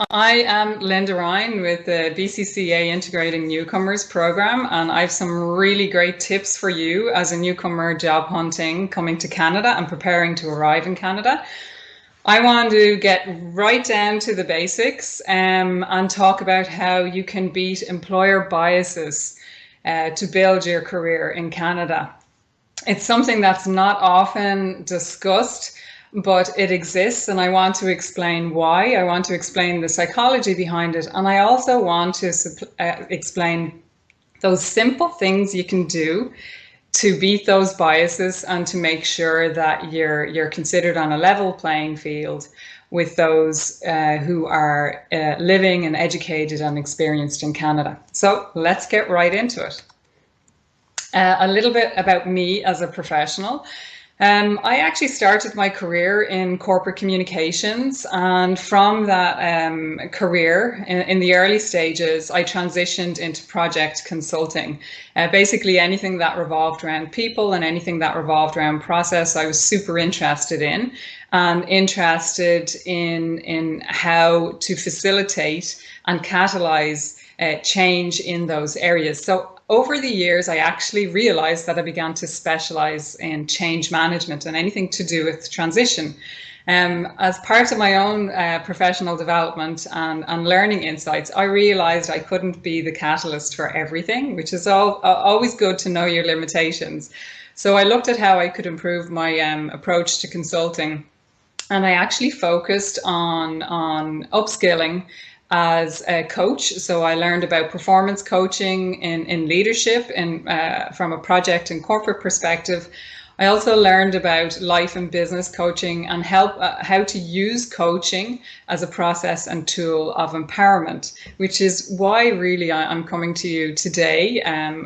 I am Linda Ryan with the BCCA-Integrating Newcomers program, and I have some really great tips for you as a newcomer job hunting coming to Canada and preparing to arrive in Canada. I want to get right down to the basics and talk about how you can beat employer biases to build your career in Canada. It's something that's not often discussed, but it exists, and I want to explain why. I want to explain the psychology behind it, and I also want to explain those simple things you can do to beat those biases and to make sure that you're considered on a level playing field with those who are living and educated and experienced in Canada. So let's get right into it. A little bit about me as a professional. I actually started my career in corporate communications, and from that career in the early stages, I transitioned into project consulting. Basically anything that revolved around people and anything that revolved around process, I was super interested in, and interested in how to facilitate and catalyze change in those areas. So over the years, I actually realized that I began to specialize in change management and anything to do with transition. As part of my own professional development and learning insights, I realized I couldn't be the catalyst for everything, which is always good to know your limitations. So I looked at how I could improve my approach to consulting, and I actually focused on upskilling as a coach. So I learned about performance coaching in leadership and from a project and corporate perspective. I also learned about life and business coaching and how to use coaching as a process and tool of empowerment, which is why really I'm coming to you today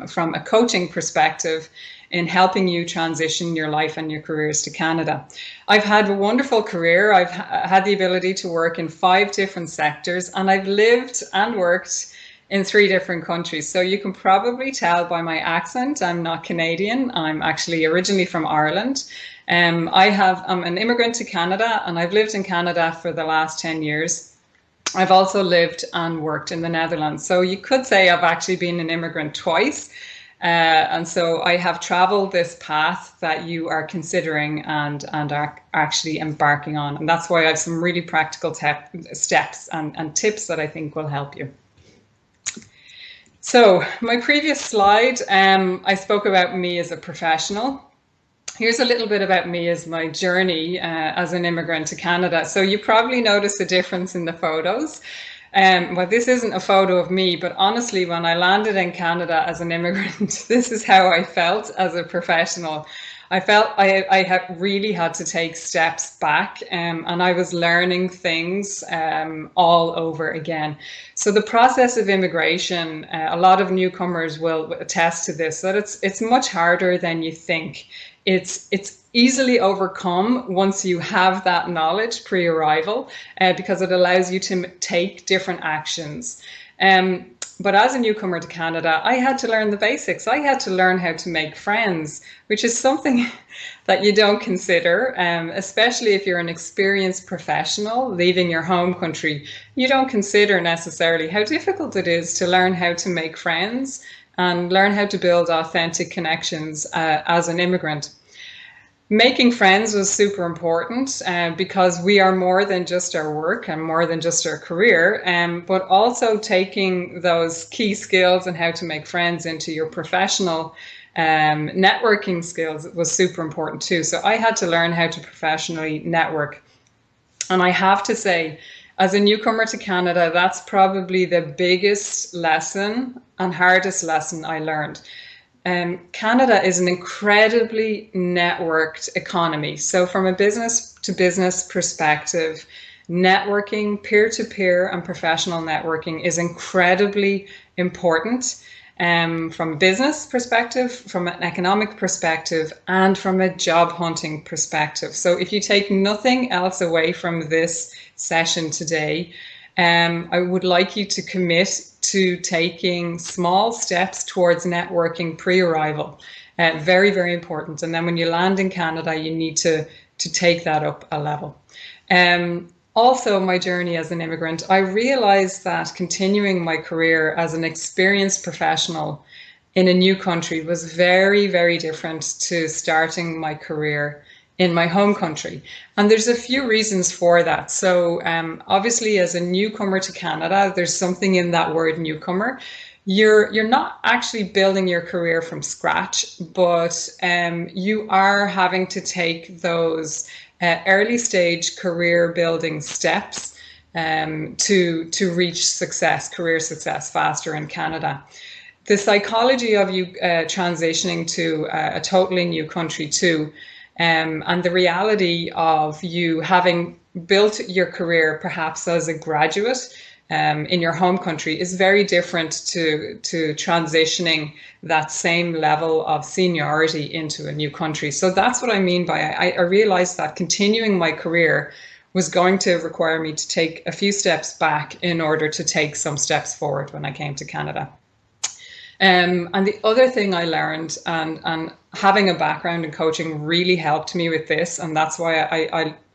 from a coaching perspective in helping you transition your life and your careers to Canada. I've had a wonderful career. I've had the ability to work in 5 different sectors, and I've lived and worked in 3 different countries. So you can probably tell by my accent, I'm not Canadian. I'm actually originally from Ireland. I'm an immigrant to Canada, and I've lived in Canada for the last 10 years. I've also lived and worked in the Netherlands. So you could say I've actually been an immigrant twice. And so I have traveled this path that you are considering and are actually embarking on. And that's why I have some really practical steps and tips that I think will help you. So my previous slide, I spoke about me as a professional. Here's a little bit about me as my journey as an immigrant to Canada. So you probably notice a difference in the photos. Well, this isn't a photo of me, but honestly, when I landed in Canada as an immigrant, this is how I felt as a professional. I felt I really had to take steps back, and I was learning things all over again. So the process of immigration, a lot of newcomers will attest to this, that it's much harder than you think. It's easily overcome once you have that knowledge pre-arrival, because it allows you to take different actions. But as a newcomer to Canada, I had to learn the basics. I had to learn how to make friends, which is something that you don't consider, especially if you're an experienced professional leaving your home country. You don't consider necessarily how difficult it is to learn how to make friends and learn how to build authentic connections as an immigrant. Making friends was super important because we are more than just our work and more than just our career, but also taking those key skills and how to make friends into your professional networking skills was super important too. So I had to learn how to professionally network. And I have to say, as a newcomer to Canada, that's probably the biggest lesson and hardest lesson I learned. Canada is an incredibly networked economy. So from a business to business perspective, networking, peer-to-peer and professional networking is incredibly important from a business perspective, from an economic perspective, and from a job hunting perspective. So if you take nothing else away from this session today, I would like you to commit to taking small steps towards networking pre-arrival. Very, very important. And then when you land in Canada, you need to take that up a level. also my journey as an immigrant, I realized that continuing my career as an experienced professional in a new country was very, very different to starting my career in my home country. And there's a few reasons for that. So obviously, as a newcomer to Canada, there's something in that word newcomer. You're not actually building your career from scratch, but you are having to take those early stage career building steps to reach success, career success faster in Canada. The psychology of you transitioning to a totally new country too, and the reality of you having built your career perhaps as a graduate in your home country is very different to transitioning that same level of seniority into a new country. So that's what I mean by I realized that continuing my career was going to require me to take a few steps back in order to take some steps forward when I came to Canada. And the other thing I learned, and having a background in coaching really helped me with this, and that's why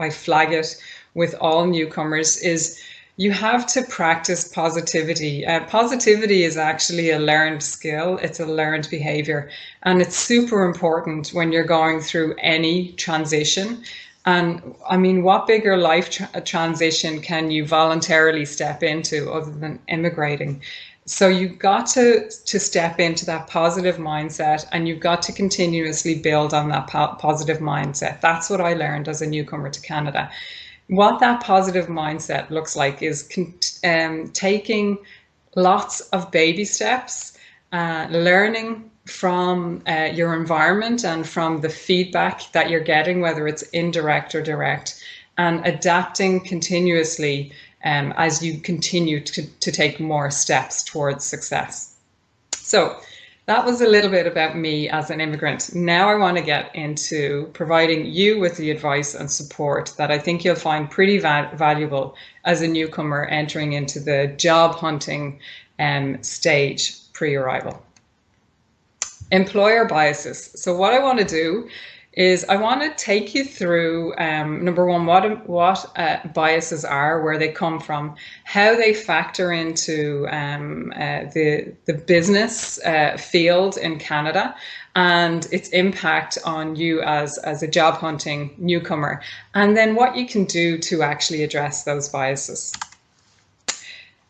I flag it with all newcomers, is you have to practice positivity. Positivity is actually a learned skill. It's a learned behavior, and it's super important when you're going through any transition. And I mean, what bigger life transition can you voluntarily step into other than immigrating? So you've got to step into that positive mindset, and you've got to continuously build on that positive mindset. That's what I learned as a newcomer to Canada. What that positive mindset looks like is taking lots of baby steps, learning from your environment and from the feedback that you're getting, whether it's indirect or direct, and adapting continuously as you continue to take more steps towards success. So that was a little bit about me as an immigrant. Now I want to get into providing you with the advice and support that I think you'll find pretty valuable as a newcomer entering into the job hunting stage pre-arrival. Employer biases. So what I want to do is I want to take you through, number one, what biases are, where they come from, how they factor into the business field in Canada, and its impact on you as a job hunting newcomer, and then what you can do to actually address those biases.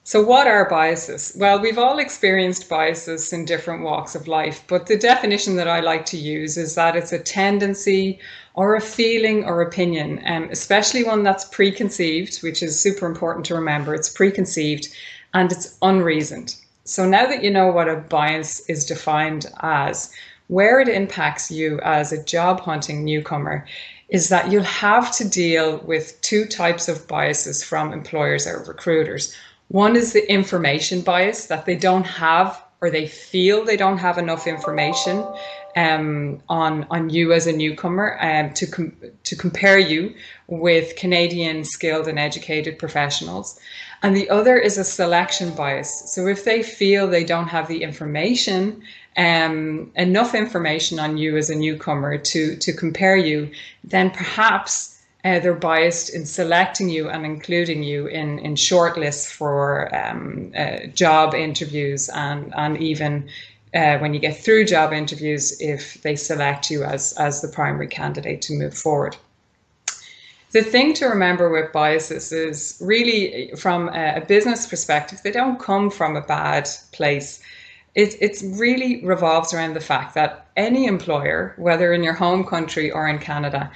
So what are biases? Well, we've all experienced biases in different walks of life, but the definition that I like to use is that it's a tendency or a feeling or opinion, especially one that's preconceived, which is super important to remember. It's preconceived and it's unreasoned. So now that you know what a bias is defined as, where it impacts you as a job hunting newcomer is that you'll have to deal with two types of biases from employers or recruiters. One is the information bias, that they don't have, or they feel they don't have enough information on you as a newcomer to compare you with Canadian skilled and educated professionals. And the other is a selection bias. So if they feel they don't have the information, enough information on you as a newcomer to compare you, then perhaps they're biased in selecting you and including you in shortlists for job interviews, and even when you get through job interviews, if they select you as the primary candidate to move forward. The thing to remember with biases is really, from a business perspective, they don't come from a bad place. It really revolves around the fact that any employer, whether in your home country or in Canada,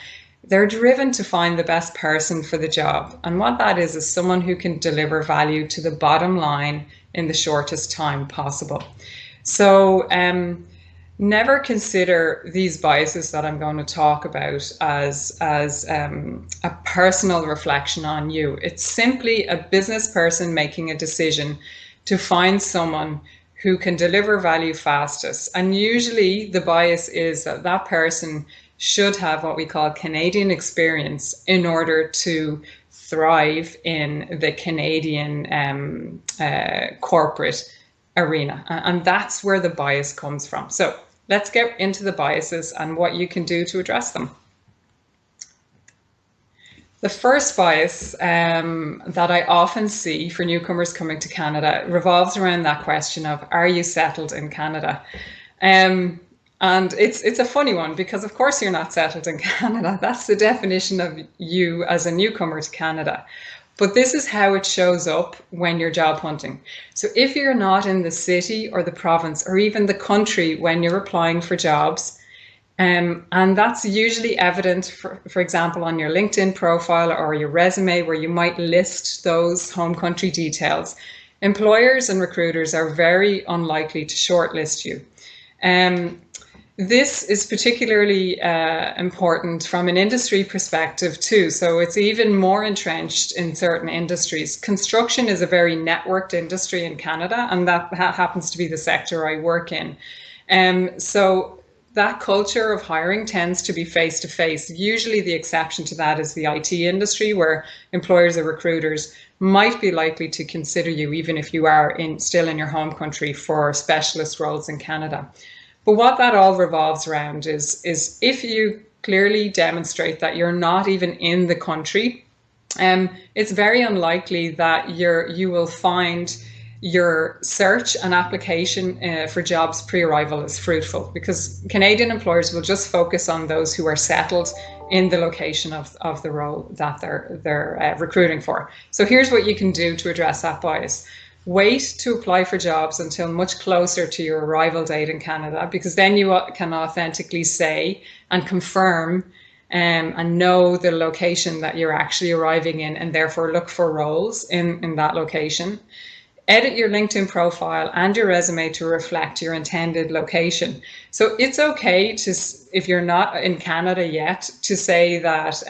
they're driven to find the best person for the job. And what that is someone who can deliver value to the bottom line in the shortest time possible. So never consider these biases that I'm going to talk about as a personal reflection on you. It's simply a business person making a decision to find someone who can deliver value fastest. And usually the bias is that that person should have what we call Canadian experience in order to thrive in the Canadian corporate arena. And that's where the bias comes from. So let's get into the biases and what you can do to address them. The first bias that I often see for newcomers coming to Canada revolves around that question of, are you settled in Canada? And it's a funny one because, of course, you're not settled in Canada. That's the definition of you as a newcomer to Canada. But this is how it shows up when you're job hunting. So if you're not in the city or the province or even the country when you're applying for jobs, and that's usually evident, for example, on your LinkedIn profile or your resume, where you might list those home country details. Employers and recruiters are very unlikely to shortlist you. This is particularly important from an industry perspective too. So it's even more entrenched in certain industries. Construction is a very networked industry in Canada, and that happens to be the sector I work in. So that culture of hiring tends to be face-to-face. Usually the exception to that is the IT industry, where employers or recruiters might be likely to consider you even if you are still in your home country for specialist roles in Canada. But what that all revolves around is if you clearly demonstrate that you're not even in the country, it's very unlikely that you will find your search and application for jobs pre-arrival is fruitful, because Canadian employers will just focus on those who are settled in the location of the role that they're recruiting for. So here's what you can do to address that bias. Wait to apply for jobs until much closer to your arrival date in Canada, because then you can authentically say and confirm and know the location that you're actually arriving in, and therefore look for roles in that location. Edit your LinkedIn profile and your resume to reflect your intended location. So it's okay to, if you're not in Canada yet, to say that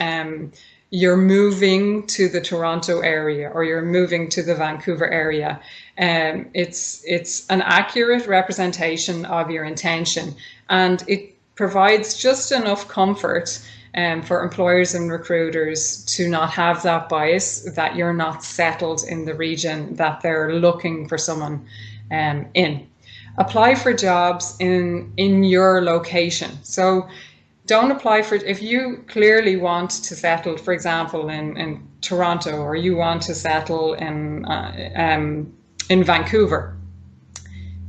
you're moving to the Toronto area or you're moving to the Vancouver area. It's an accurate representation of your intention, and it provides just enough comfort for employers and recruiters to not have that bias that you're not settled in the region that they're looking for someone in. Apply for jobs in your location. So don't apply for, if you clearly want to settle, for example, in Toronto, or you want to settle in Vancouver,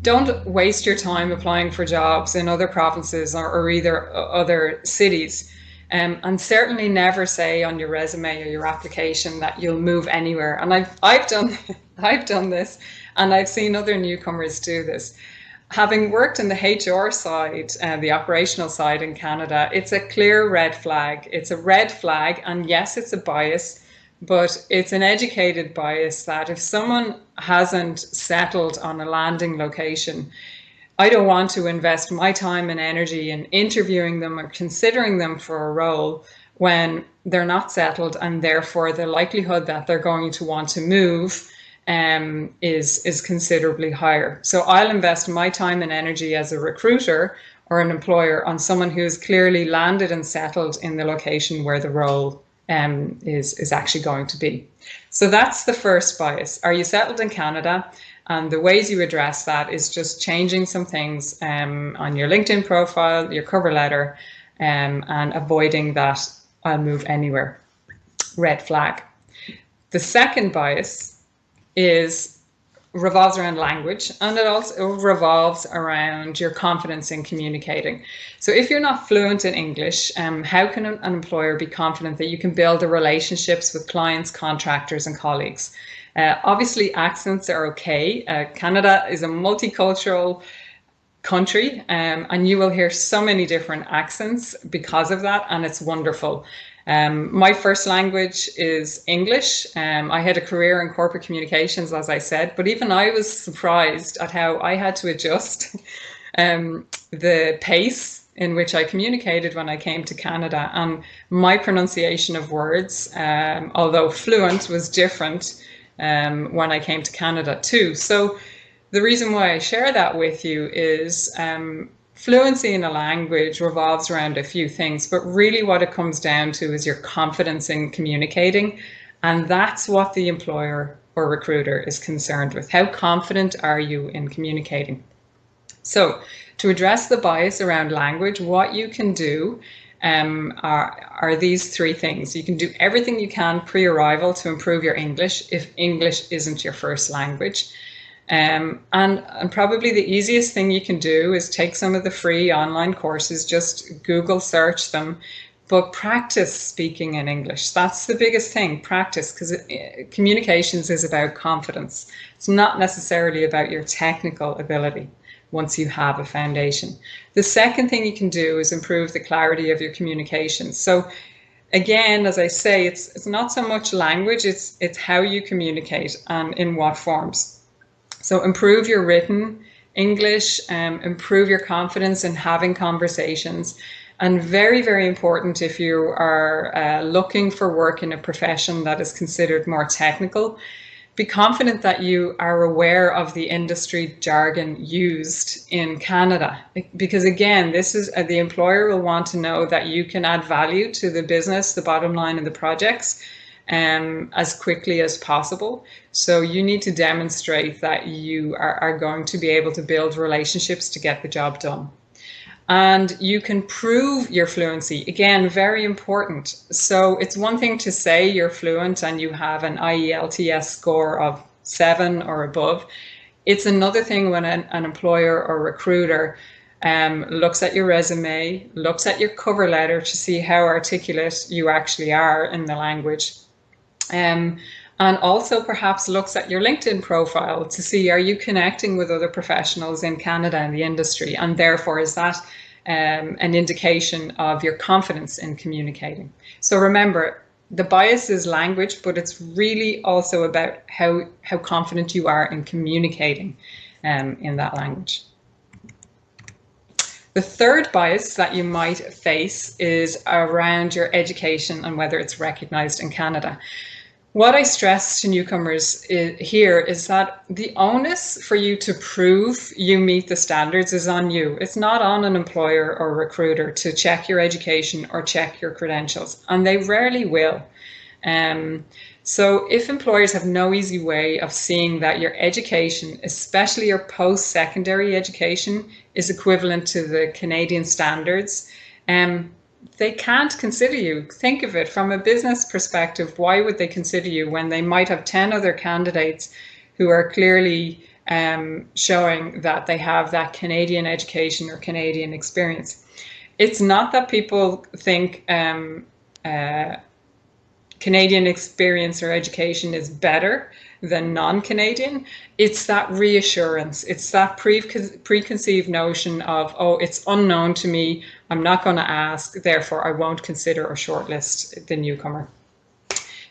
don't waste your time applying for jobs in other provinces or either other cities. And certainly never say on your resume or your application that you'll move anywhere. And I've done this, and I've seen other newcomers do this. Having worked in the HR side, the operational side in Canada, it's a clear red flag. It's a red flag, and yes, it's a bias, but it's an educated bias that if someone hasn't settled on a landing location, I don't want to invest my time and energy in interviewing them or considering them for a role when they're not settled, and therefore the likelihood that they're going to want to move is considerably higher. So I'll invest my time and energy as a recruiter or an employer on someone who is clearly landed and settled in the location where the role is actually going to be. So that's the first bias. Are you settled in Canada? And the ways you address that is just changing some things on your LinkedIn profile, your cover letter, and avoiding that I'll move anywhere red flag. The second bias revolves around language, and it also revolves around your confidence in communicating. So if you're not fluent in English, how can an employer be confident that you can build the relationships with clients, contractors, and colleagues? Obviously, accents are okay. Canada is a multicultural country, and you will hear so many different accents because of that, and it's wonderful. My first language is English. I had a career in corporate communications, as I said, but even I was surprised at how I had to adjust the pace in which I communicated when I came to Canada, and my pronunciation of words, although fluent, was different when I came to Canada too. So the reason why I share that with you is fluency in a language revolves around a few things, but really what it comes down to is your confidence in communicating. And that's what the employer or recruiter is concerned with. How confident are you in communicating? So to address the bias around language, what you can do are these three things. You can do everything you can pre-arrival to improve your English if English isn't your first language. And probably the easiest thing you can do is take some of the free online courses, just Google search them, but practice speaking in English. That's the biggest thing, practice, because communications is about confidence. It's not necessarily about your technical ability once you have a foundation. The second thing you can do is improve the clarity of your communications. So again, as I say, it's not so much language, it's how you communicate and in what forms. So improve your written English, improve your confidence in having conversations. And very, very important if you are looking for work in a profession that is considered more technical, be confident that you are aware of the industry jargon used in Canada. Because again, this is the employer will want to know that you can add value to the business, the bottom line of the projects, as quickly as possible. So you need to demonstrate that you are going to be able to build relationships to get the job done. And you can prove your fluency. Again, very important. So it's one thing to say you're fluent and you have an IELTS score of 7 or above. It's another thing when an employer or recruiter looks at your resume, looks at your cover letter to see how articulate you actually are in the language. And also perhaps looks at your LinkedIn profile to see, are you connecting with other professionals in Canada in the industry? And therefore, is that an indication of your confidence in communicating? So remember, the bias is language, but it's really also about how confident you are in communicating in that language. The third bias that you might face is around your education and whether it's recognized in Canada. What I stress to newcomers here is that the onus for you to prove you meet the standards is on you. It's not on an employer or recruiter to check your education or check your credentials, and they rarely will. So if employers have no easy way of seeing that your education, especially your post-secondary education, is equivalent to the Canadian standards, they can't consider you. Think of it from a business perspective. Why would they consider you when they might have 10 other candidates who are clearly showing that they have that Canadian education or Canadian experience? It's not that people think Canadian experience or education is better than non-Canadian. It's that reassurance. It's that preconceived notion of, oh, it's unknown to me. I'm not going to ask, therefore I won't consider or shortlist the newcomer.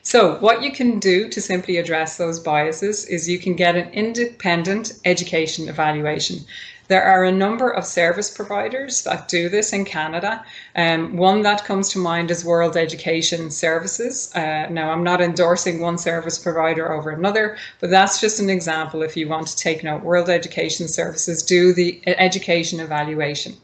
So what you can do to simply address those biases is you can get an independent education evaluation. There are a number of service providers that do this in Canada. One that comes to mind is World Education Services. Now, I'm not endorsing one service provider over another, but that's just an example if you want to take note. World Education Services do the education evaluation.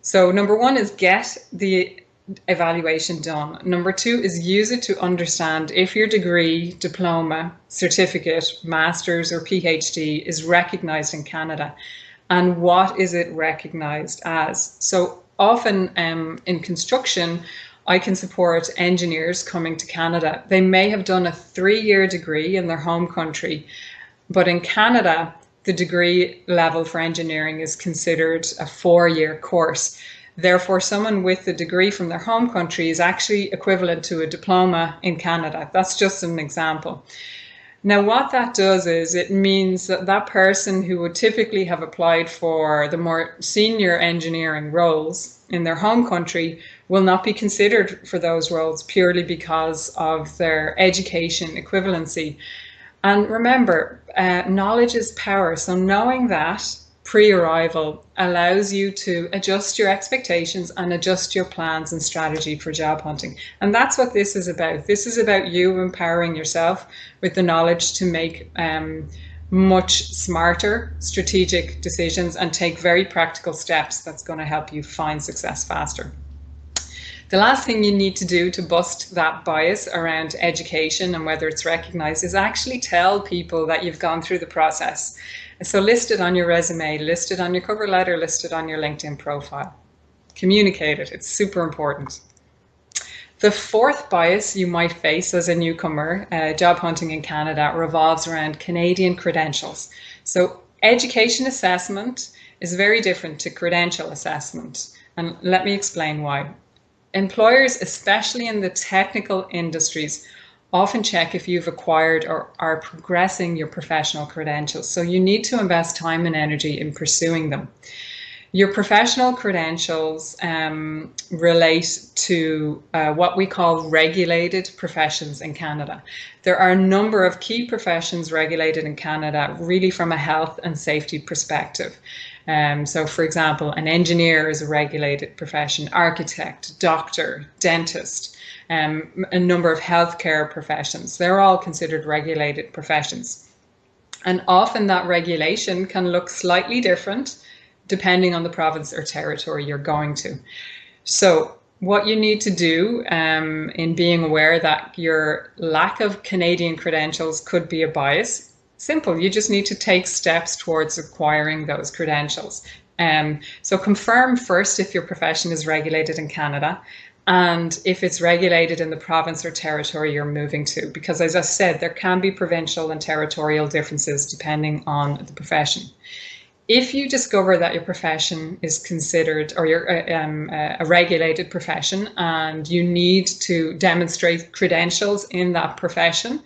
So number one is get the evaluation done. Number two is use it to understand if your degree, diploma, certificate, master's or PhD is recognized in Canada. And what is it recognized as? So often in construction, I can support engineers coming to Canada. They may have done a 3-year degree in their home country, but in Canada, the degree level for engineering is considered a 4-year course. Therefore, someone with the degree from their home country is actually equivalent to a diploma in Canada. That's just an example. Now, what that does is it means that that person who would typically have applied for the more senior engineering roles in their home country will not be considered for those roles purely because of their education equivalency. And remember, knowledge is power. So knowing that pre-arrival allows you to adjust your expectations and adjust your plans and strategy for job hunting. And that's what this is about. This is about you empowering yourself with the knowledge to make much smarter strategic decisions and take very practical steps that's going to help you find success faster. The last thing you need to do to bust that bias around education and whether it's recognized is actually tell people that you've gone through the process. So list it on your resume, list it on your cover letter, list it on your LinkedIn profile. Communicate it. It's super important. The fourth bias you might face as a newcomer job hunting in Canada revolves around Canadian credentials. So education assessment is very different to credential assessment. And let me explain why. Employers, especially in the technical industries, often check if you've acquired or are progressing your professional credentials. So you need to invest time and energy in pursuing them. Your professional credentials relate to what we call regulated professions in Canada. There are a number of key professions regulated in Canada, really from a health and safety perspective. So, for example, an engineer is a regulated profession, architect, doctor, dentist, a number of healthcare professions. They're all considered regulated professions. And often that regulation can look slightly different depending on the province or territory you're going to. So what you need to do in being aware that your lack of Canadian credentials could be a bias, simple, you just need to take steps towards acquiring those credentials. So confirm first if your profession is regulated in Canada and if it's regulated in the province or territory you're moving to, because as I said, there can be provincial and territorial differences depending on the profession. If you discover that your profession is considered, or you're a regulated profession, and you need to demonstrate credentials in that profession,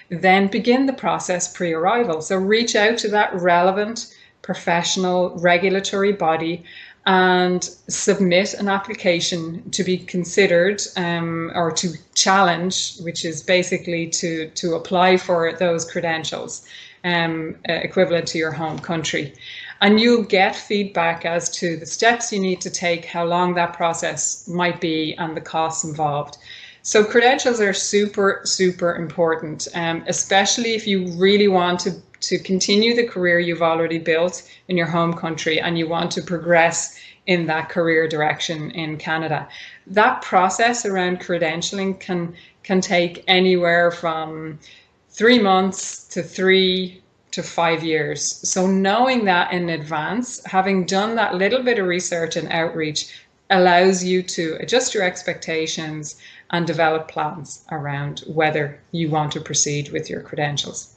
then begin the process pre-arrival. So reach out to that relevant professional regulatory body and submit an application to be considered or to challenge, which is basically to apply for those credentials equivalent to your home country. And you'll get feedback as to the steps you need to take, how long that process might be, and the costs involved. So credentials are super, super important, especially if you really want to continue the career you've already built in your home country and you want to progress in that career direction in Canada. That process around credentialing can take anywhere from 3 months to 3 to 5 years. So knowing that in advance, having done that little bit of research and outreach, allows you to adjust your expectations and develop plans around whether you want to proceed with your credentials.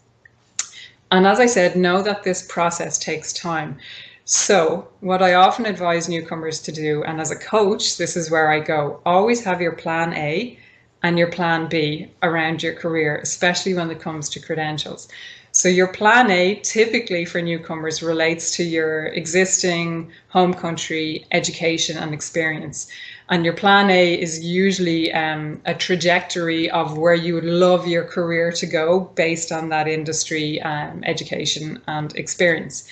And as I said, know that this process takes time. So what I often advise newcomers to do, and as a coach, this is where I go, always have your plan A and your plan B around your career, especially when it comes to credentials. So your plan A typically for newcomers relates to your existing home country education and experience. And your plan A is usually a trajectory of where you would love your career to go based on that industry, education and experience.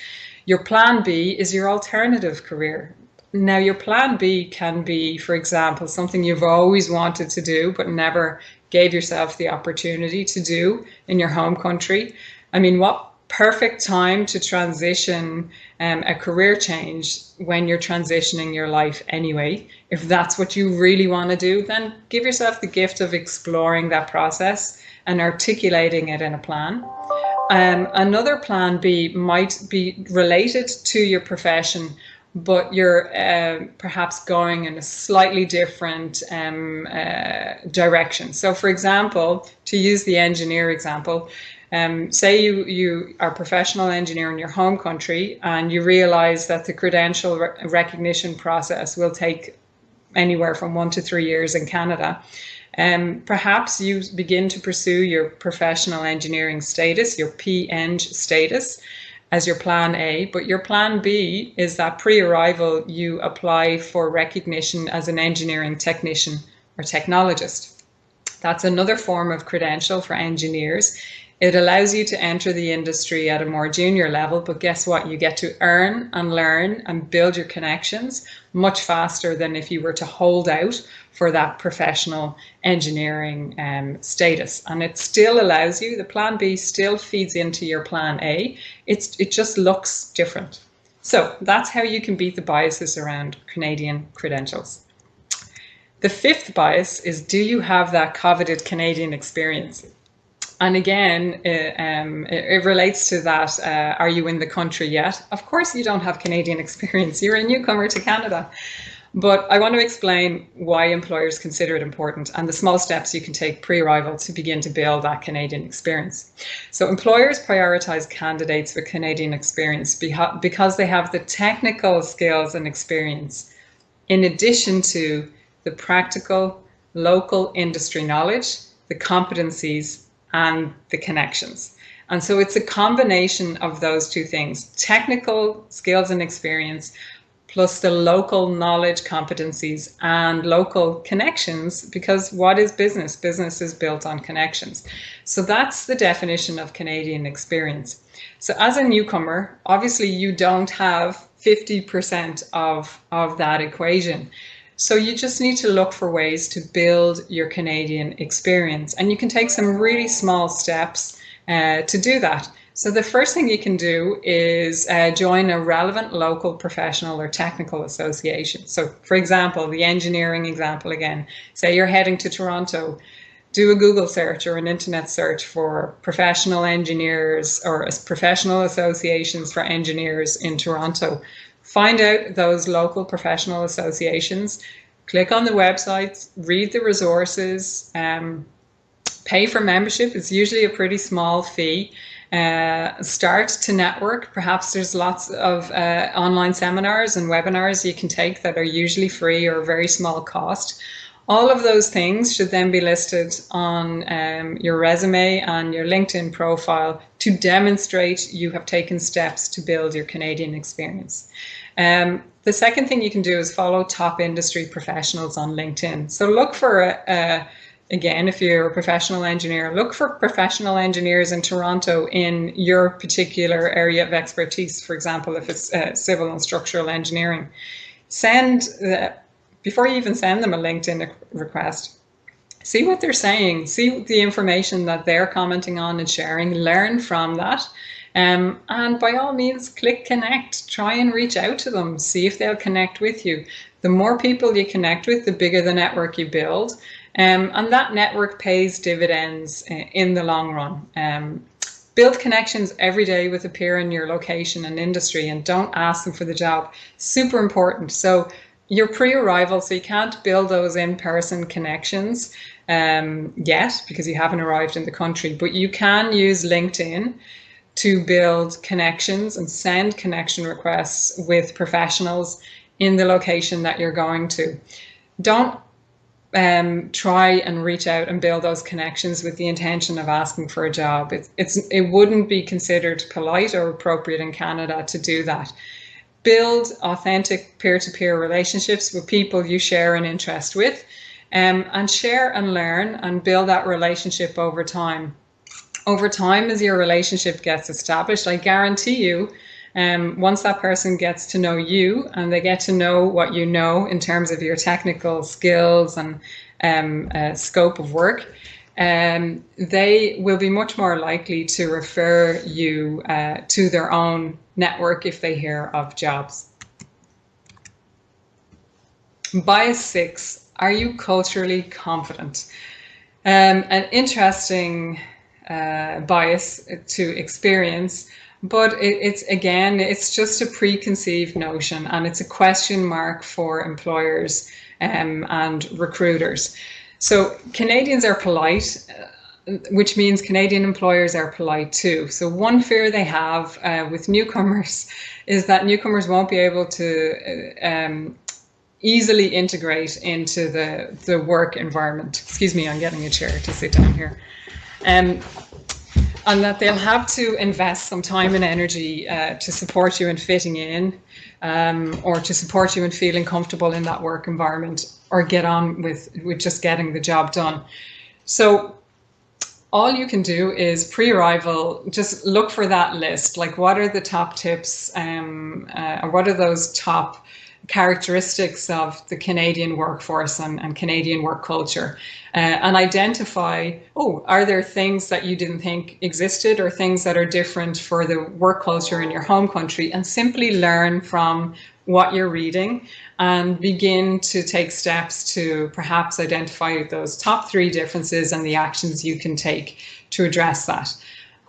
Your plan B is your alternative career. Now, your plan B can be, for example, something you've always wanted to do but never gave yourself the opportunity to do in your home country. I mean, what perfect time to transition a career change when you're transitioning your life anyway. If that's what you really want to do, then give yourself the gift of exploring that process and articulating it in a plan. Another plan B might be related to your profession, but you're perhaps going in a slightly different direction. So for example, to use the engineer example, say you are a professional engineer in your home country and you realize that the credential recognition process will take anywhere from 1 to 3 years in Canada. Perhaps you begin to pursue your professional engineering status, your PEng status, as your plan A, but your plan B is that pre-arrival you apply for recognition as an engineering technician or technologist. That's another form of credential for engineers. It allows you to enter the industry at a more junior level, but guess what? You get to earn and learn and build your connections much faster than if you were to hold out for that professional engineering status. And it still allows you, the plan B still feeds into your plan A. It just looks different. So that's how you can beat the biases around Canadian credentials. The fifth bias is, do you have that coveted Canadian experience? And again, it relates to that, are you in the country yet? Of course you don't have Canadian experience, you're a newcomer to Canada. But I want to explain why employers consider it important and the small steps you can take pre-arrival to begin to build that Canadian experience. So employers prioritize candidates with Canadian experience because they have the technical skills and experience, in addition to the practical, local industry knowledge, the competencies, and the connections. And so it's a combination of those two things: technical skills and experience, plus the local knowledge, competencies, and local connections, because what is business? Business is built on connections. So that's the definition of Canadian experience. So as a newcomer, obviously you don't have 50% of that equation. So you just need to look for ways to build your Canadian experience. And you can take some really small steps to do that. So the first thing you can do is join a relevant local professional or technical association. So for example, the engineering example again, say you're heading to Toronto, do a Google search or an internet search for professional engineers or professional associations for engineers in Toronto. Find out those local professional associations, click on the websites, read the resources, pay for membership. It's usually a pretty small fee. Start to network. Perhaps there's lots of online seminars and webinars you can take that are usually free or very small cost. All of those things should then be listed on your resume and your LinkedIn profile to demonstrate you have taken steps to build your Canadian experience. The second thing you can do is follow top industry professionals on LinkedIn. So look for again, if you're a professional engineer, look for professional engineers in Toronto in your particular area of expertise. For example, if it's civil and structural engineering, before you even send them a LinkedIn request, see what they're saying, see the information that they're commenting on and sharing, learn from that. And by all means, click connect, try and reach out to them, see if they'll connect with you. The more people you connect with, the bigger the network you build. And that network pays dividends in the long run. Build connections every day with a peer in your location and industry, and don't ask them for the job. Super important. So you're pre-arrival, so you can't build those in-person connections yet because you haven't arrived in the country, but you can use LinkedIn to build connections and send connection requests with professionals in the location that you're going to. Don't try and reach out and build those connections with the intention of asking for a job. It wouldn't be considered polite or appropriate in Canada to do that. Build authentic peer-to-peer relationships with people you share an interest with, and share and learn and build that relationship over time. Over time, as your relationship gets established, I guarantee you, once that person gets to know you and they get to know what you know in terms of your technical skills and scope of work, they will be much more likely to refer you to their own network if they hear of jobs. Bias 6, are you culturally confident? An interesting bias to experience, but it's just a preconceived notion, and it's a question mark for employers and recruiters. So Canadians are polite, which means Canadian employers are polite too. So one fear they have with newcomers is that newcomers won't be able to easily integrate into the work environment. Excuse me, I'm getting a chair to sit down here. And that they'll have to invest some time and energy to support you in fitting in, or to support you in feeling comfortable in that work environment, or get on with just getting the job done. So all you can do is pre-arrival, just look for that list. Like, what are the top tips, or what are those top characteristics of the Canadian workforce and Canadian work culture, and identify, are there things that you didn't think existed or things that are different for the work culture in your home country, and simply learn from what you're reading and begin to take steps to perhaps identify those top 3 differences and the actions you can take to address that.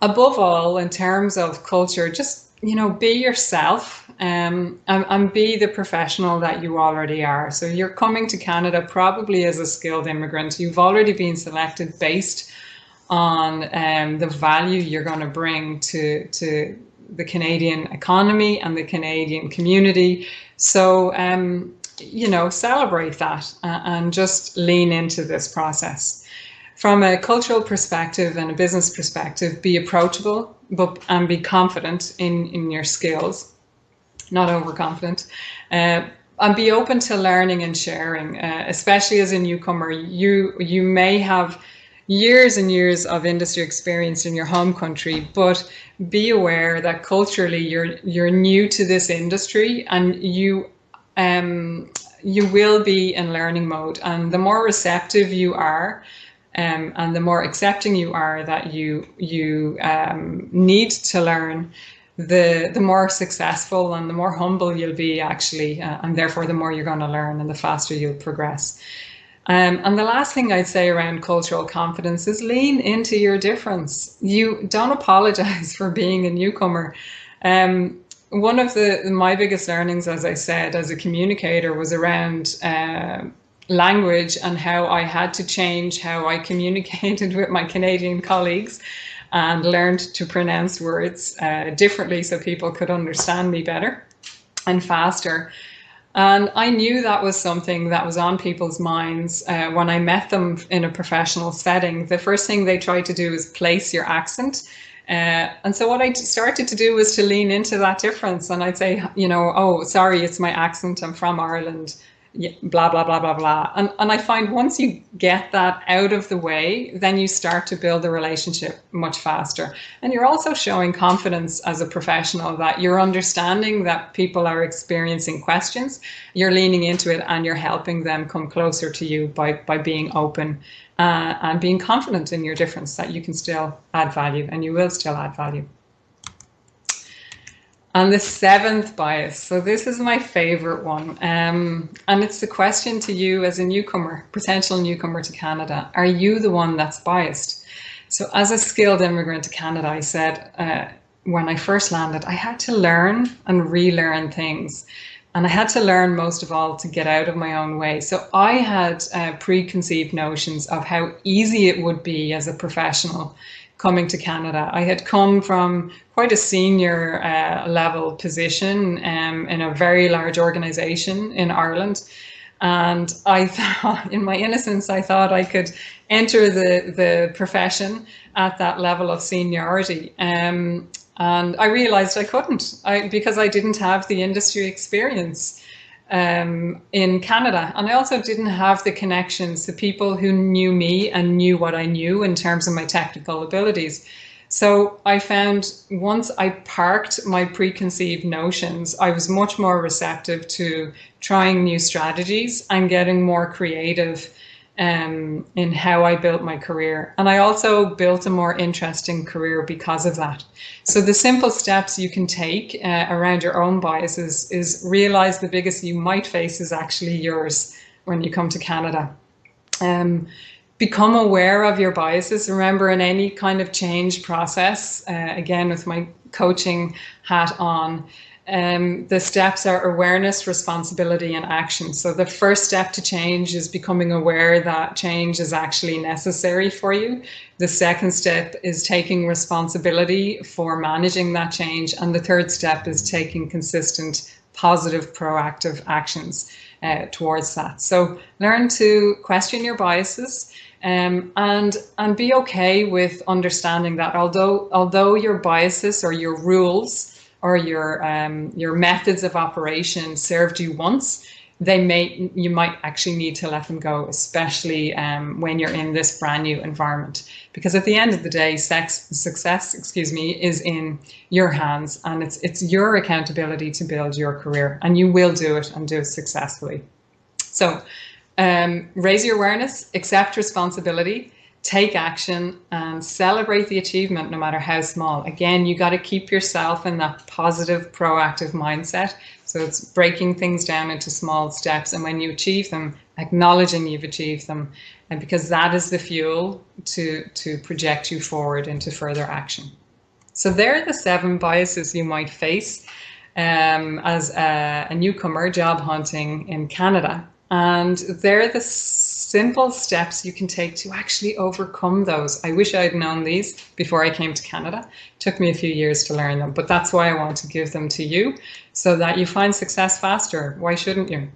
above all, in terms of culture, just, be yourself, and be the professional that you already are. So you're coming to Canada probably as a skilled immigrant. You've already been selected based on the value you're going to bring to the Canadian economy and the Canadian community. So, celebrate that, and just lean into this process. From a cultural perspective and a business perspective, be approachable, and be confident in your skills, not overconfident, and be open to learning and sharing. Especially as a newcomer, you may have years and years of industry experience in your home country, but be aware that culturally you're new to this industry, and you will be in learning mode. And the more receptive you are, and the more accepting you are that you need to learn, the more successful and the more humble you'll be, actually, and therefore the more you're going to learn and the faster you'll progress. And the last thing I'd say around cultural confidence is lean into your difference. You don't apologize for being a newcomer. One of my biggest learnings, as I said, as a communicator, was around language, and how I had to change how I communicated with my Canadian colleagues, and learned to pronounce words differently so people could understand me better and faster. And I knew that was something that was on people's minds when I met them in a professional setting. The first thing they tried to do is place your accent. And so what I started to do was to lean into that difference. And I'd say, oh, sorry, it's my accent. I'm from Ireland. Blah, blah, blah, blah, blah. And I find once you get that out of the way, then you start to build a relationship much faster. And you're also showing confidence as a professional, that you're understanding that people are experiencing questions, you're leaning into it, and you're helping them come closer to you by being open and being confident in your difference, that you can still add value, and you will still add value. And the seventh bias. So this is my favorite one. And it's the question to you as a newcomer, potential newcomer to Canada. Are you the one that's biased? So as a skilled immigrant to Canada, I said, when I first landed, I had to learn and relearn things. And I had to learn, most of all, to get out of my own way. So I had preconceived notions of how easy it would be as a professional coming to Canada. I had come from quite a senior level position in a very large organization in Ireland. And I thought, in my innocence, I thought I could enter the profession at that level of seniority. And I realized I couldn't, because I didn't have the industry experience in Canada. And I also didn't have the connections to people who knew me and knew what I knew in terms of my technical abilities. So I found, once I parked my preconceived notions, I was much more receptive to trying new strategies and getting more creative in how I built my career. And I also built a more interesting career because of that. So the simple steps you can take around your own biases is realize the biggest you might face is actually yours when you come to Canada. Become aware of your biases. Remember, in any kind of change process, again, with my coaching hat on, the steps are awareness, responsibility, and action. So the first step to change is becoming aware that change is actually necessary for you. The second step is taking responsibility for managing that change. And the third step is taking consistent, positive, proactive actions towards that. So learn to question your biases, and be okay with understanding that although your biases or your rules or your methods of operation served you once, you might actually need to let them go, especially when you're in this brand new environment. Because at the end of the day, success, is in your hands, and it's your accountability to build your career, and you will do it and do it successfully. So raise your awareness, accept responsibility, take action, and celebrate the achievement, no matter how small. Again, you got to keep yourself in that positive, proactive mindset. So it's breaking things down into small steps. And when you achieve them, acknowledging you've achieved them. And because that is the fuel to project you forward into further action. So there are the 7 biases you might face as a newcomer job hunting in Canada. And they're the simple steps you can take to actually overcome those. I wish I'd known these before I came to Canada. It took me a few years to learn them, but that's why I want to give them to you so that you find success faster. Why shouldn't you?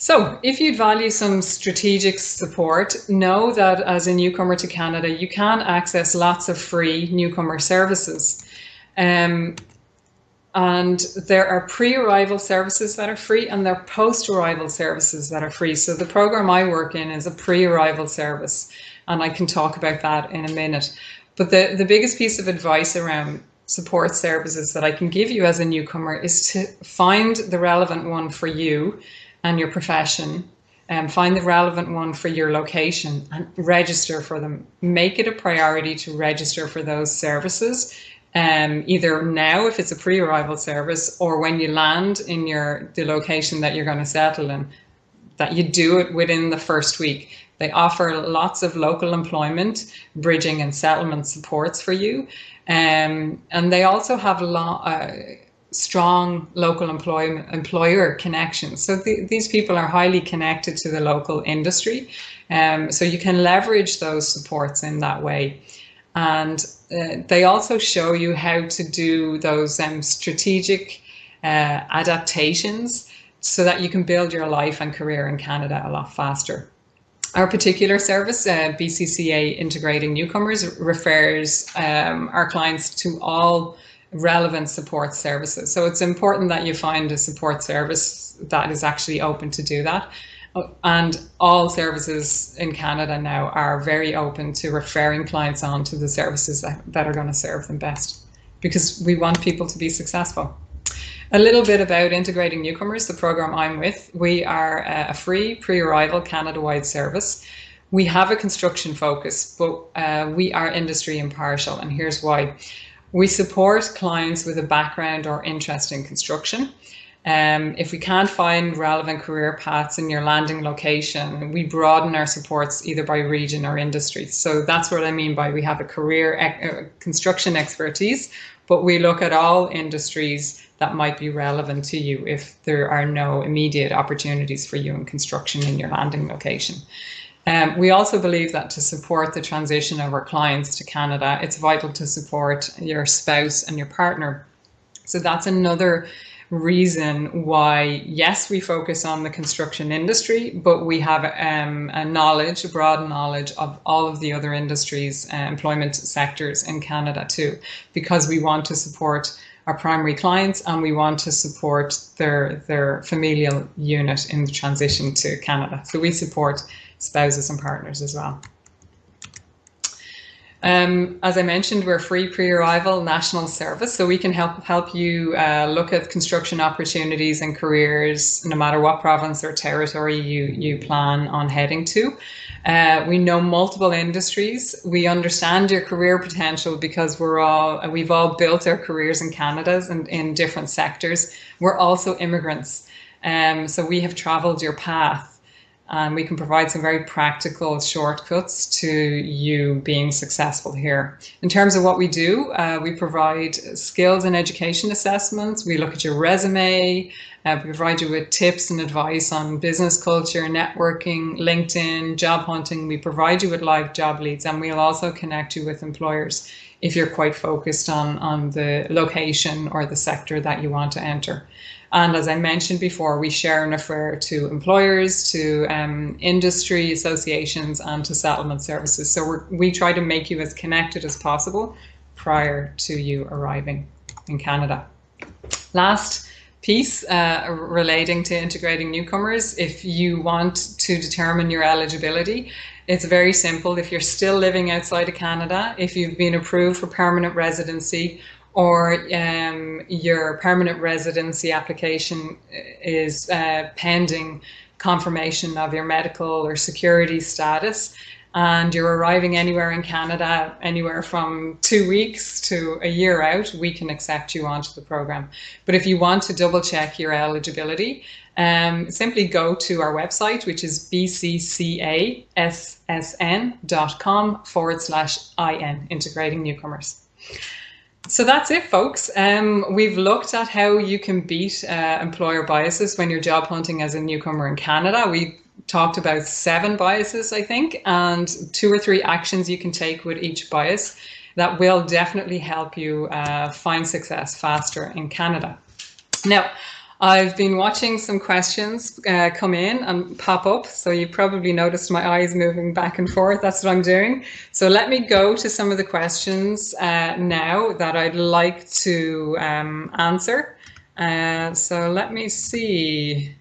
So if you value some strategic support, know that as a newcomer to Canada, you can access lots of free newcomer services. And there are pre-arrival services that are free and there are post-arrival services that are free. So the program I work in is a pre-arrival service, and I can talk about that in a minute. But the biggest piece of advice around support services that I can give you as a newcomer is to find the relevant one for you and your profession, and find the relevant one for your location and register for them. Make it a priority to register for those services, either now if it's a pre-arrival service, or when you land in the location that you're going to settle in, that you do it within the first week. They offer lots of local employment, bridging and settlement supports for you. And they also have strong local employer connections. So these people are highly connected to the local industry. So you can leverage those supports in that way. And they also show you how to do those strategic adaptations so that you can build your life and career in Canada a lot faster. Our particular service, BCCA-Integrating Newcomers, refers our clients to all relevant support services. So it's important that you find a support service that is actually open to do that. And all services in Canada now are very open to referring clients on to the services that are going to serve them best, because we want people to be successful. A little bit about Integrating Newcomers, the program I'm with. We are a free pre-arrival Canada-wide service. We have a construction focus, but we are industry impartial, and here's why. We support clients with a background or interest in construction. If we can't find relevant career paths in your landing location, we broaden our supports either by region or industry. So that's what I mean by we have a career construction expertise, but we look at all industries that might be relevant to you if there are no immediate opportunities for you in construction in your landing location. We also believe that to support the transition of our clients to Canada, it's vital to support your spouse and your partner. So that's another reason why, yes, we focus on the construction industry, but we have a broad knowledge of all of the other industries, employment sectors in Canada too, because we want to support our primary clients and we want to support their familial unit in the transition to Canada. So we support spouses and partners as well. As I mentioned, we're a free pre-arrival national service, so we can help you look at construction opportunities and careers no matter what province or territory you plan on heading to. We know multiple industries. We understand your career potential because we've all built our careers in Canada and in different sectors. We're also immigrants, so we have traveled your path. And we can provide some very practical shortcuts to you being successful here. In terms of what we do, we provide skills and education assessments. We look at your resume. We provide you with tips and advice on business culture, networking, LinkedIn, job hunting. We provide you with live job leads, and we'll also connect you with employers if you're quite focused on the location or the sector that you want to enter. And as I mentioned before, we share and refer to employers, to industry associations, and to settlement services. So we try to make you as connected as possible prior to you arriving in Canada. Last piece relating to integrating newcomers, if you want to determine your eligibility, it's very simple. If you're still living outside of Canada, if you've been approved for permanent residency, or your permanent residency application is pending confirmation of your medical or security status, and you're arriving anywhere in Canada, anywhere from 2 weeks to a year out, we can accept you onto the program. But if you want to double check your eligibility, simply go to our website, which is bccassn.com/IN, Integrating Newcomers. So that's it, folks. We've looked at how you can beat employer biases when you're job hunting as a newcomer in Canada. We talked about 7 biases, I think, and 2 or 3 actions you can take with each bias that will definitely help you find success faster in Canada. Now, I've been watching some questions come in and pop up, so you probably noticed my eyes moving back and forth. That's what I'm doing. So let me go to some of the questions now that I'd like to answer. So let me see.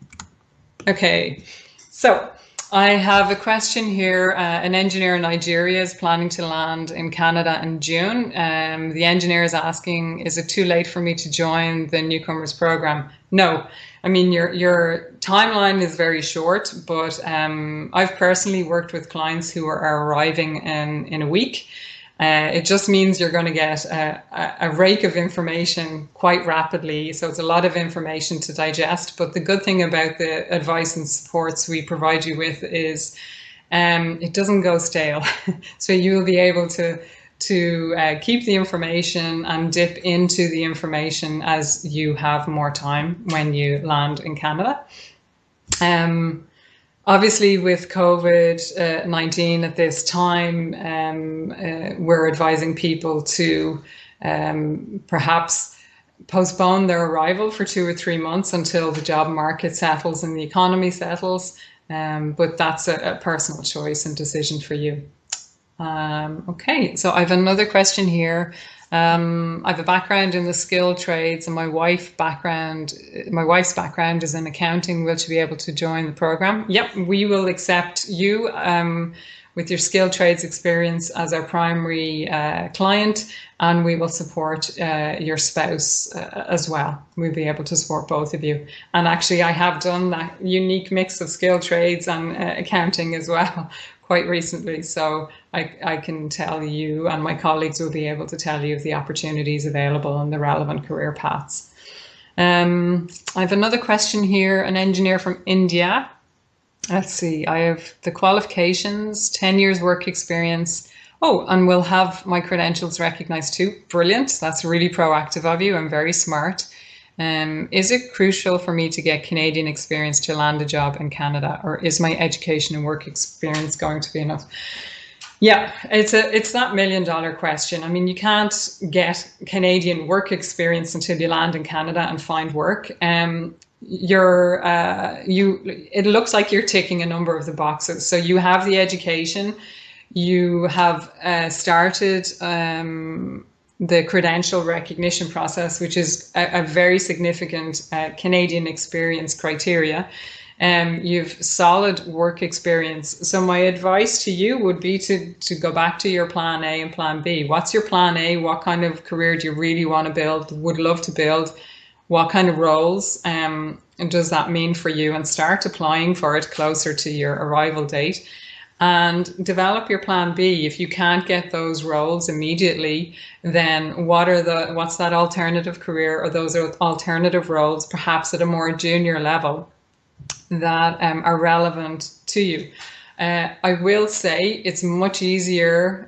Okay, so I have a question here. An engineer in Nigeria is planning to land in Canada in June. The engineer is asking, is it too late for me to join the newcomers program? No, I mean, your timeline is very short, but I've personally worked with clients who are arriving in a week. It just means you're going to get a rake of information quite rapidly. So it's a lot of information to digest. But the good thing about the advice and supports we provide you with is it doesn't go stale. So you'll be able to keep the information and dip into the information as you have more time when you land in Canada. Obviously, with COVID-19 at this time, we're advising people to perhaps postpone their arrival for 2 or 3 months until the job market settles and the economy settles. But that's a personal choice and decision for you. Okay, so I have another question here. I have a background in the skilled trades, and my wife's background is in accounting. Will she be able to join the program? Yep, we will accept you with your skilled trades experience as our primary client, and we will support your spouse as well. We'll be able to support both of you. And actually, I have done that unique mix of skilled trades and accounting as well quite recently, so I can tell you, and my colleagues will be able to tell you of the opportunities available and the relevant career paths. I have another question here, an engineer from India. Let's see, I have the qualifications, 10 years work experience. Oh, and we'll have my credentials recognized too. Brilliant, that's really proactive of you and very smart. Is it crucial for me to get Canadian experience to land a job in Canada, or is my education and work experience going to be enough? Yeah, it's that $1 million question. I mean, you can't get Canadian work experience until you land in Canada and find work. It looks like you're ticking a number of the boxes. So you have the education, you have started the credential recognition process, which is a very significant Canadian experience criteria. You've solid work experience. So my advice to you would be to go back to your plan A and plan B. What's your plan A? What kind of career do you really want to build, would love to build? What kind of roles and does that mean for you? And start applying for it closer to your arrival date. And develop your plan B. If you can't get those roles immediately, then what's that alternative career or those alternative roles, perhaps at a more junior level, that are relevant to you. I will say it's much easier,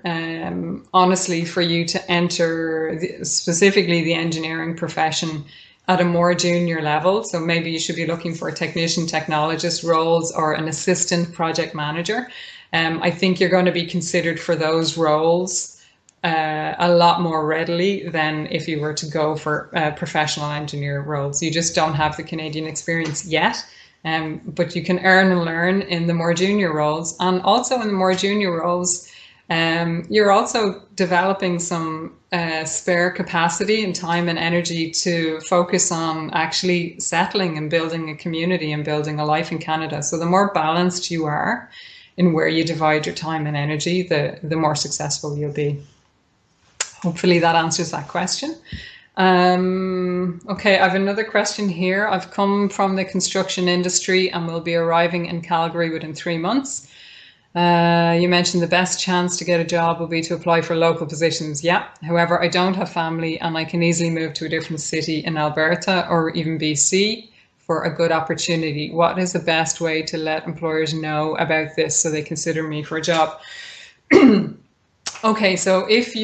honestly, for you to enter specifically the engineering profession at a more junior level. So maybe you should be looking for technician, technologist roles or an assistant project manager. I think you're going to be considered for those roles a lot more readily than if you were to go for professional engineer roles. You just don't have the Canadian experience yet, but you can earn and learn in the more junior roles. And also in the more junior roles, you're also developing some spare capacity and time and energy to focus on actually settling and building a community and building a life in Canada. So the more balanced you are in where you divide your time and energy, the more successful you'll be. Hopefully that answers that question. Okay, I have another question here. I've come from the construction industry and will be arriving in Calgary within 3 months. You mentioned the best chance to get a job will be to apply for local positions. Yeah, however, I don't have family and I can easily move to a different city in Alberta or even BC for a good opportunity. What is the best way to let employers know about this so they consider me for a job? Okay, so if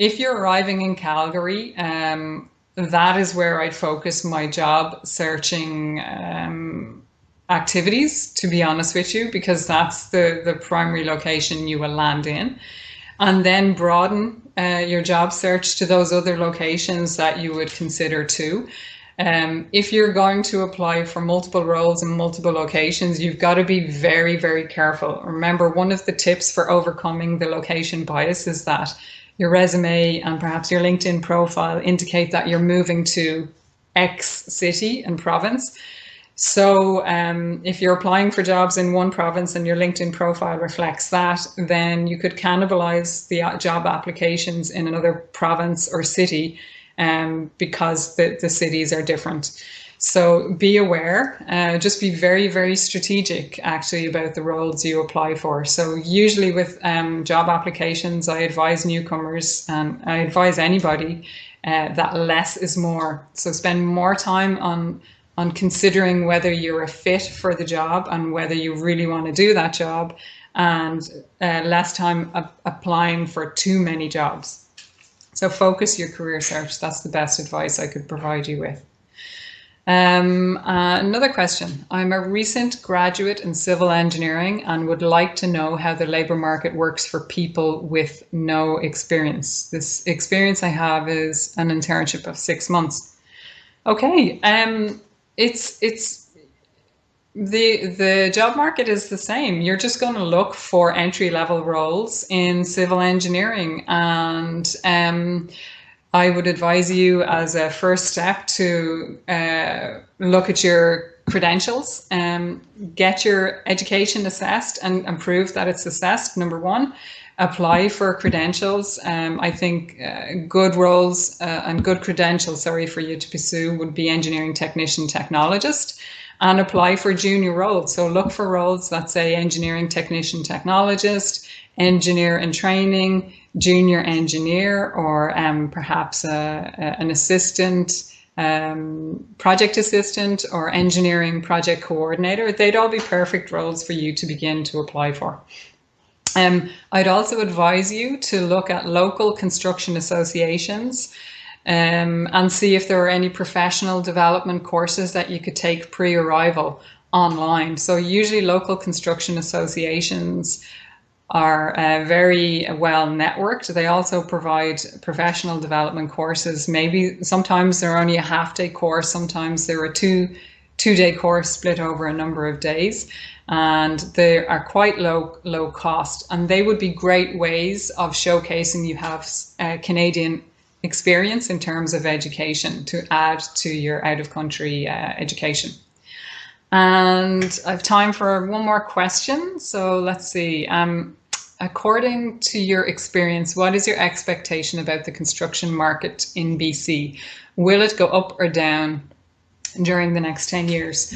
if you're arriving in Calgary, that is where I'd focus my job searching activities, to be honest with you, because that's the primary location you will land in. And then broaden your job search to those other locations that you would consider too. If you're going to apply for multiple roles in multiple locations, you've got to be very, very careful. Remember, one of the tips for overcoming the location bias is that your resume and perhaps your LinkedIn profile indicate that you're moving to X city and province. So if you're applying for jobs in one province and your LinkedIn profile reflects that, then you could cannibalize the job applications in another province or city because the cities are different. So be aware, just be very, very strategic actually about the roles you apply for. So usually with job applications, I advise newcomers and I advise anybody that less is more. So spend more time on considering whether you're a fit for the job and whether you really want to do that job, and less time applying for too many jobs. So focus your career search. That's the best advice I could provide you with. Another question. I'm a recent graduate in civil engineering and would like to know how the labour market works for people with no experience. This experience I have is an internship of 6 months. Okay. The job market is the same. You're just going to look for entry-level roles in civil engineering, and I would advise you as a first step to look at your credentials, get your education assessed and prove that it's assessed, number one. Apply for credentials. I think good roles and good credentials, for you to pursue would be engineering technician, technologist, and apply for junior roles. So look for roles that say engineering technician, technologist, engineer in training, junior engineer, or perhaps an assistant, project assistant, or engineering project coordinator. They'd all be perfect roles for you to begin to apply for. I'd also advise you to look at local construction associations and see if there are any professional development courses that you could take pre-arrival online. So usually local construction associations are very well networked. They also provide professional development courses. Maybe sometimes they're only a half-day course, sometimes they're a two-day course split over a number of days. And they are quite low cost, and they would be great ways of showcasing you have Canadian experience in terms of education to add to your out-of-country education. And I have time for one more question. So let's see. According to your experience, what is your expectation about the construction market in BC? Will it go up or down during the next 10 years?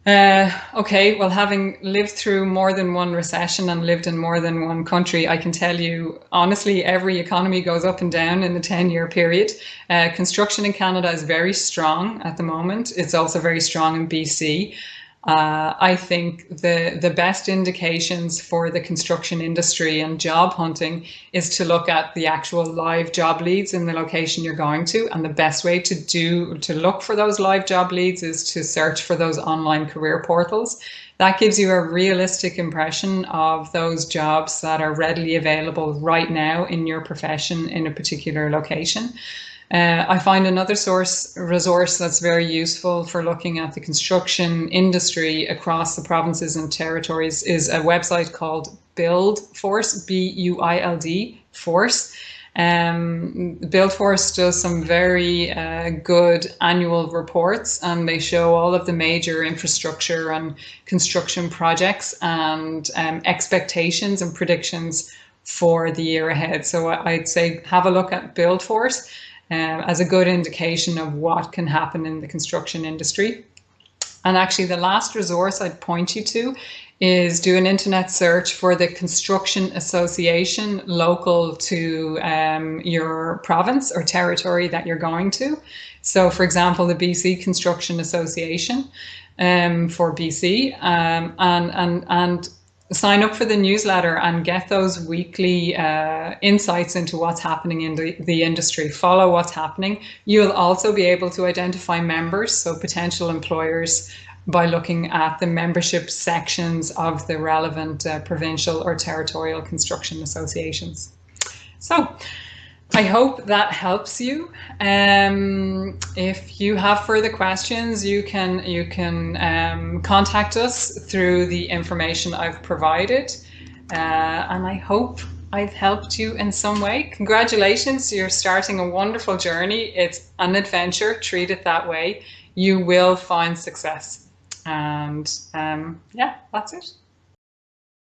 Okay, well, having lived through more than one recession and lived in more than one country, I can tell you, honestly, every economy goes up and down in a 10-year period. Construction in Canada is very strong at the moment. It's also very strong in BC. I think the best indications for the construction industry and job hunting is to look at the actual live job leads in the location you're going to. And the best way to look for those live job leads is to search for those online career portals. That gives you a realistic impression of those jobs that are readily available right now in your profession in a particular location. I find another resource that's very useful for looking at the construction industry across the provinces and territories is a website called Build Force, B-U-I-L-D, Force. Build Force does some very good annual reports, and they show all of the major infrastructure and construction projects and expectations and predictions for the year ahead. So I'd say have a look at Build Force as a good indication of what can happen in the construction industry. And actually the last resource I'd point you to is do an internet search for the construction association local to your province or territory that you're going to. So for example, the BC Construction Association for BC, and sign up for the newsletter and get those weekly insights into what's happening in the industry. Follow what's happening. You'll also be able to identify members, so potential employers, by looking at the membership sections of the relevant provincial or territorial construction associations. So I hope that helps you. If you have further questions, you can contact us through the information I've provided. And I hope I've helped you in some way. Congratulations, you're starting a wonderful journey. It's an adventure, treat it that way. You will find success. And yeah, that's it.